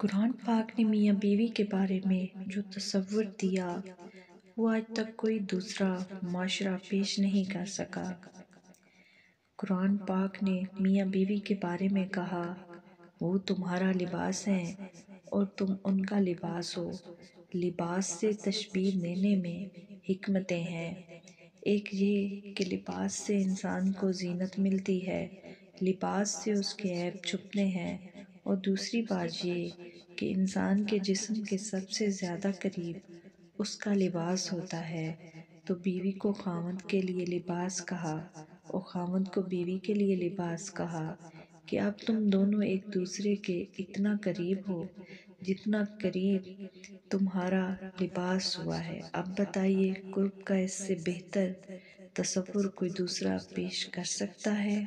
قرآن پاک نے میاں بیوی کے بارے میں جو تصور دیا وہ آج تک کوئی دوسرا معاشرہ پیش نہیں کر سکا۔ قرآن پاک نے میاں بیوی کے بارے میں کہا، وہ تمہارا لباس ہیں اور تم ان کا لباس ہو۔ لباس سے تشبیہ دینے میں حکمتیں ہیں۔ ایک یہ کہ لباس سے انسان کو زینت ملتی ہے، لباس سے اس کے عیب چھپتے ہیں، اور دوسری بات یہ کہ انسان کے جسم کے سب سے زیادہ قریب اس کا لباس ہوتا ہے۔ تو بیوی کو خاوند کے لیے لباس کہا اور خاوند کو بیوی کے لیے لباس کہا کہ اب تم دونوں ایک دوسرے کے اتنا قریب ہو جتنا قریب تمہارا لباس ہوا ہے۔ اب بتائیے قرب کا اس سے بہتر تصور کوئی دوسرا پیش کر سکتا ہے؟